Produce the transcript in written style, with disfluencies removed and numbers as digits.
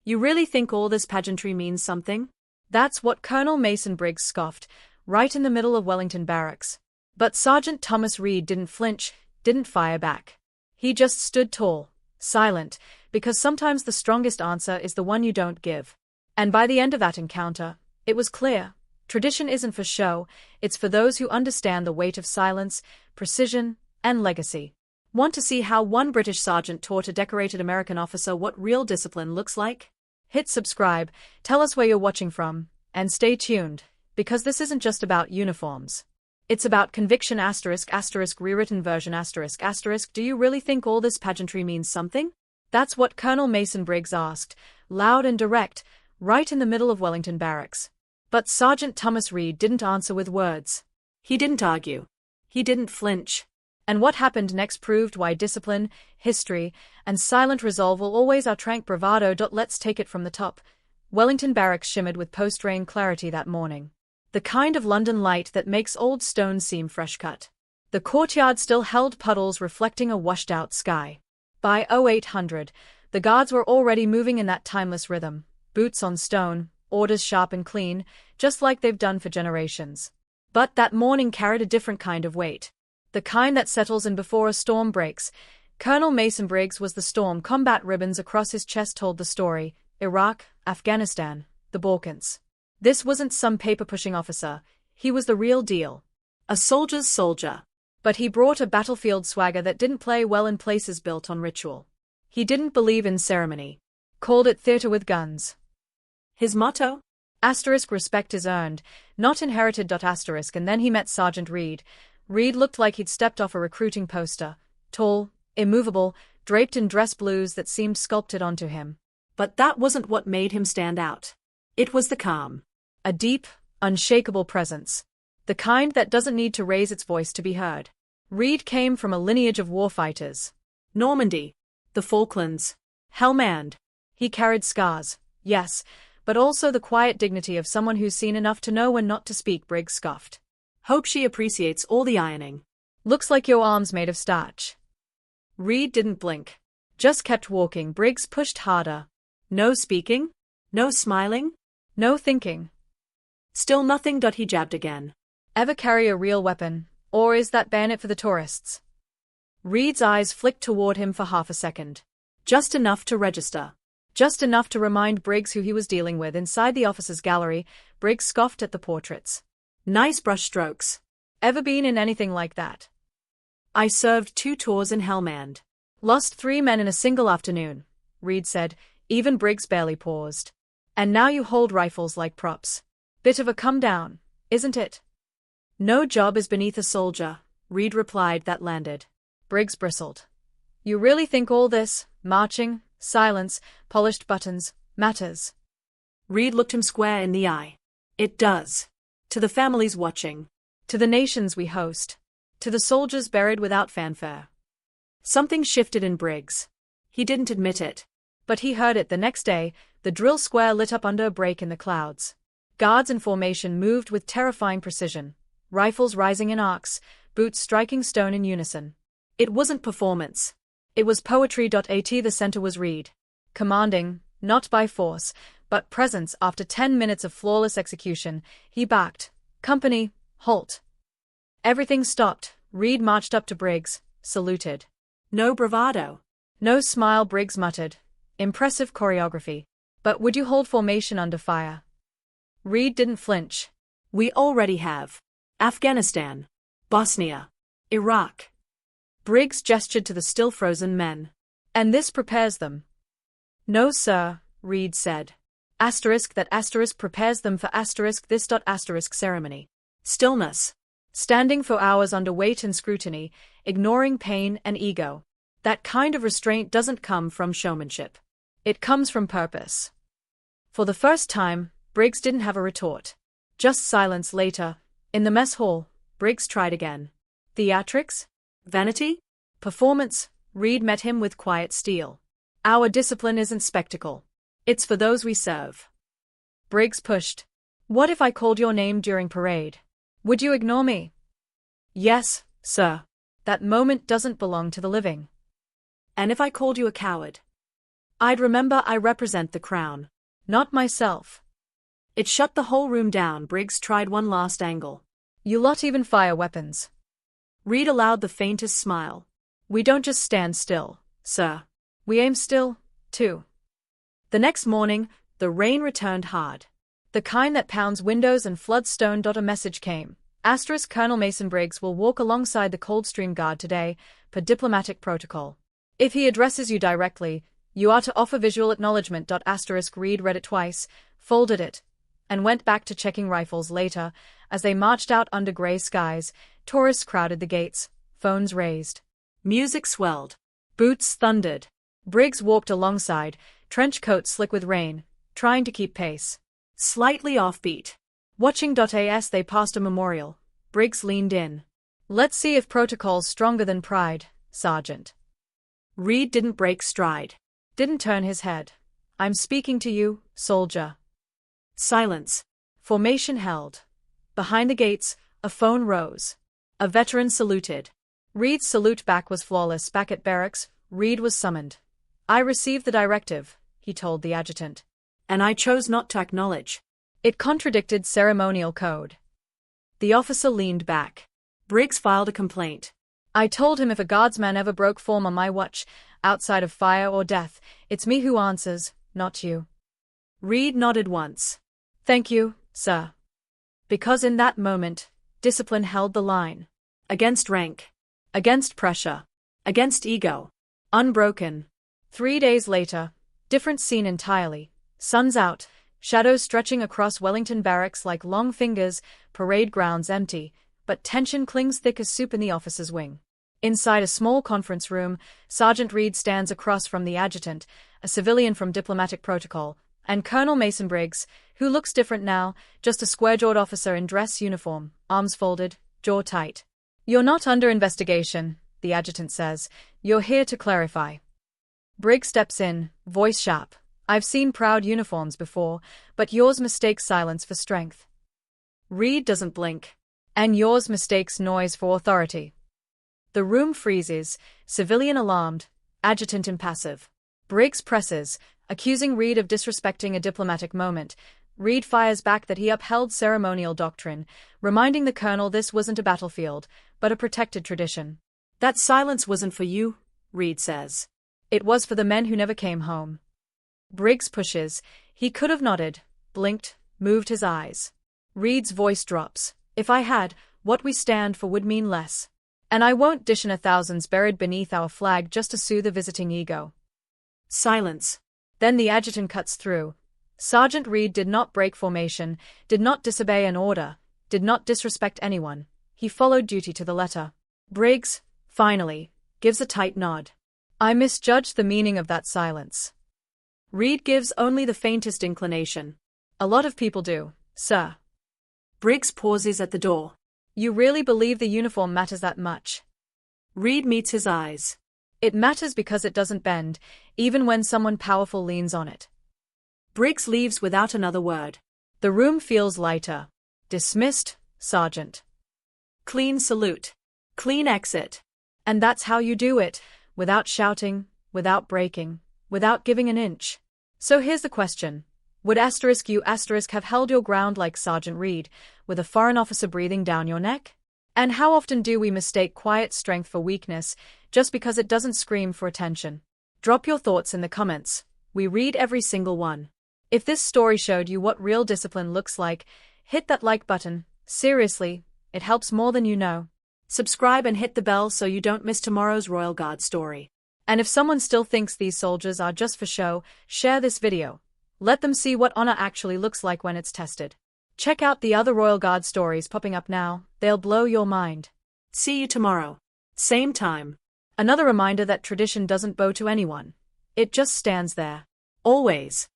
You really think all this pageantry means something? That's what Colonel Mason Briggs scoffed, right in the middle of Wellington Barracks. But Sergeant Thomas Reed didn't flinch, didn't fire back. He just stood tall, silent, because sometimes the strongest answer is the one you don't give. And by the end of that encounter, it was clear. Tradition isn't for show, it's for those who understand the weight of silence, precision, and legacy. Want to see how one British sergeant taught a decorated American officer what real discipline looks like? Hit subscribe, tell us where you're watching from, and stay tuned, because this isn't just about uniforms. It's about conviction rewritten version do you really think all this pageantry means something? That's what Colonel Mason Briggs asked, loud and direct, right in the middle of Wellington Barracks. But Sergeant Thomas Reed didn't answer with words. He didn't argue. He didn't flinch. And what happened next proved why discipline, history, and silent resolve will always outrank bravado. Let's take it from the top. Wellington Barracks shimmered with post-rain clarity that morning. The kind of London light that makes old stones seem fresh-cut. The courtyard still held puddles reflecting a washed-out sky. By 0800, the guards were already moving in that timeless rhythm, boots on stone, orders sharp and clean, just like they've done for generations. But that morning carried a different kind of weight. The kind that settles in before a storm breaks. Colonel Mason Briggs was the storm. Combat ribbons across his chest told the story. Iraq, Afghanistan, the Balkans. This wasn't some paper-pushing officer. He was the real deal. A soldier's soldier. But he brought a battlefield swagger that didn't play well in places built on ritual. He didn't believe in ceremony. Called it theater with guns. His motto? Respect is earned, not inherited. And then he met Sergeant Reed. Reed looked like he'd stepped off a recruiting poster, tall, immovable, draped in dress blues that seemed sculpted onto him. But that wasn't what made him stand out. It was the calm. A deep, unshakable presence. The kind that doesn't need to raise its voice to be heard. Reed came from a lineage of warfighters. Normandy, the Falklands, Helmand. He carried scars, yes, but also the quiet dignity of someone who's seen enough to know when not to speak. Briggs scoffed. Hope she appreciates all the ironing. Looks like your arm's made of starch. Reed didn't blink. Just kept walking. Briggs pushed harder. No speaking? No smiling? No thinking. Still nothing. He jabbed again. Ever carry a real weapon, or is that bayonet for the tourists? Reed's eyes flicked toward him for half a second. Just enough to register. Just enough to remind Briggs who he was dealing with. Inside the officers' gallery, Briggs scoffed at the portraits. Nice brush strokes. Ever been in anything like that? I served 2 tours in Helmand. Lost 3 men in a single afternoon, Reed said. Even Briggs barely paused. And now you hold rifles like props. Bit of a come down, isn't it? No job is beneath a soldier, Reed replied. That landed. Briggs bristled. You really think all this, marching, silence, polished buttons, matters? Reed looked him square in the eye. It does. To the families watching. To the nations we host. To the soldiers buried without fanfare. Something shifted in Briggs. He didn't admit it. But he heard it the next day. The drill square lit up under a break in the clouds. Guards in formation moved with terrifying precision. Rifles rising in arcs, boots striking stone in unison. It wasn't performance. It was poetry. At the center was Reed. Commanding, not by force, but presence. After 10 minutes of flawless execution, he barked, "Company, halt." Everything stopped. Reed marched up to Briggs, saluted. No bravado. No smile. Briggs muttered. Impressive choreography. But would you hold formation under fire? Reed didn't flinch. We already have. Afghanistan. Bosnia. Iraq. Briggs gestured to the still frozen men. And this prepares them? No, sir, Reed said. That prepares them for this. Ceremony. Stillness. Standing for hours under weight and scrutiny, ignoring pain and ego. That kind of restraint doesn't come from showmanship. It comes from purpose. For the first time, Briggs didn't have a retort. Just silence. Later, in the mess hall, Briggs tried again. Theatrics? Vanity? Performance? Reed met him with quiet steel. Our discipline isn't spectacle. It's for those we serve. Briggs pushed. What if I called your name during parade? Would you ignore me? Yes, sir. That moment doesn't belong to the living. And if I called you a coward? I'd remember I represent the crown. Not myself. It shut the whole room down. Briggs tried one last angle. You lot even fire weapons. Reed allowed the faintest smile. We don't just stand still, sir. We aim still, too. The next morning, the rain returned hard. The kind that pounds windows and floods stone. A message came. Asterisk Colonel Mason Briggs will walk alongside the Coldstream Guard today, per diplomatic protocol. If he addresses you directly, you are to offer visual acknowledgement. Asterisk Reed read it twice, folded it, and went back to checking rifles later. As they marched out under grey skies, tourists crowded the gates, phones raised. Music swelled. Boots thundered. Briggs walked alongside, trench coat slick with rain, trying to keep pace. Slightly offbeat. Watching. As they passed a memorial, Briggs leaned in. Let's see if protocol's stronger than pride, Sergeant. Reed didn't break stride. Didn't turn his head. I'm speaking to you, soldier. Silence. Formation held. Behind the gates, a phone rose. A veteran saluted. Reed's salute back was flawless. Back at barracks, Reed was summoned. I received the directive, he told the adjutant. And I chose not to acknowledge. It contradicted ceremonial code. The officer leaned back. Briggs filed a complaint. I told him if a guardsman ever broke form on my watch, outside of fire or death, it's me who answers, not you. Reed nodded once. Thank you, sir. Because in that moment, discipline held the line. Against rank. Against pressure. Against ego. Unbroken. 3 days later, different scene entirely. Sun's out, shadows stretching across Wellington barracks like long fingers, parade grounds empty, but tension clings thick as soup in the officer's wing. Inside a small conference room, Sergeant Reed stands across from the adjutant, a civilian from diplomatic protocol, and Colonel Mason Briggs, who looks different now, just a square-jawed officer in dress uniform, arms folded, jaw tight. You're not under investigation, the adjutant says. You're here to clarify. Briggs steps in, voice sharp. I've seen proud uniforms before, but yours mistakes silence for strength. Reed doesn't blink. And yours mistakes noise for authority. The room freezes, civilian alarmed, adjutant impassive. Briggs presses, accusing Reed of disrespecting a diplomatic moment. Reed fires back that he upheld ceremonial doctrine, reminding the colonel this wasn't a battlefield, but a protected tradition. That silence wasn't for you, Reed says. It was for the men who never came home. Briggs pushes. He could have nodded, blinked, moved his eyes. Reed's voice drops. If I had, what we stand for would mean less. And I won't dish in a thousands buried beneath our flag just to soothe a visiting ego. Silence. Then the adjutant cuts through. Sergeant Reed did not break formation, did not disobey an order, did not disrespect anyone. He followed duty to the letter. Briggs, finally, gives a tight nod. I misjudged the meaning of that silence. Reed gives only the faintest inclination. A lot of people do, sir. Briggs pauses at the door. You really believe the uniform matters that much? Reed meets his eyes. It matters because it doesn't bend, even when someone powerful leans on it. Briggs leaves without another word. The room feels lighter. Dismissed, Sergeant. Clean salute. Clean exit. And that's how you do it, without shouting, without breaking, without giving an inch. So here's the question. Would you have held your ground like Sergeant Reed, with a foreign officer breathing down your neck? And how often do we mistake quiet strength for weakness, just because it doesn't scream for attention? Drop your thoughts in the comments. We read every single one. If this story showed you what real discipline looks like, hit that like button. Seriously, it helps more than you know. Subscribe and hit the bell so you don't miss tomorrow's Royal Guard story. And if someone still thinks these soldiers are just for show, share this video. Let them see what honor actually looks like when it's tested. Check out the other Royal Guard stories popping up now, they'll blow your mind. See you tomorrow. Same time. Another reminder that tradition doesn't bow to anyone. It just stands there. Always.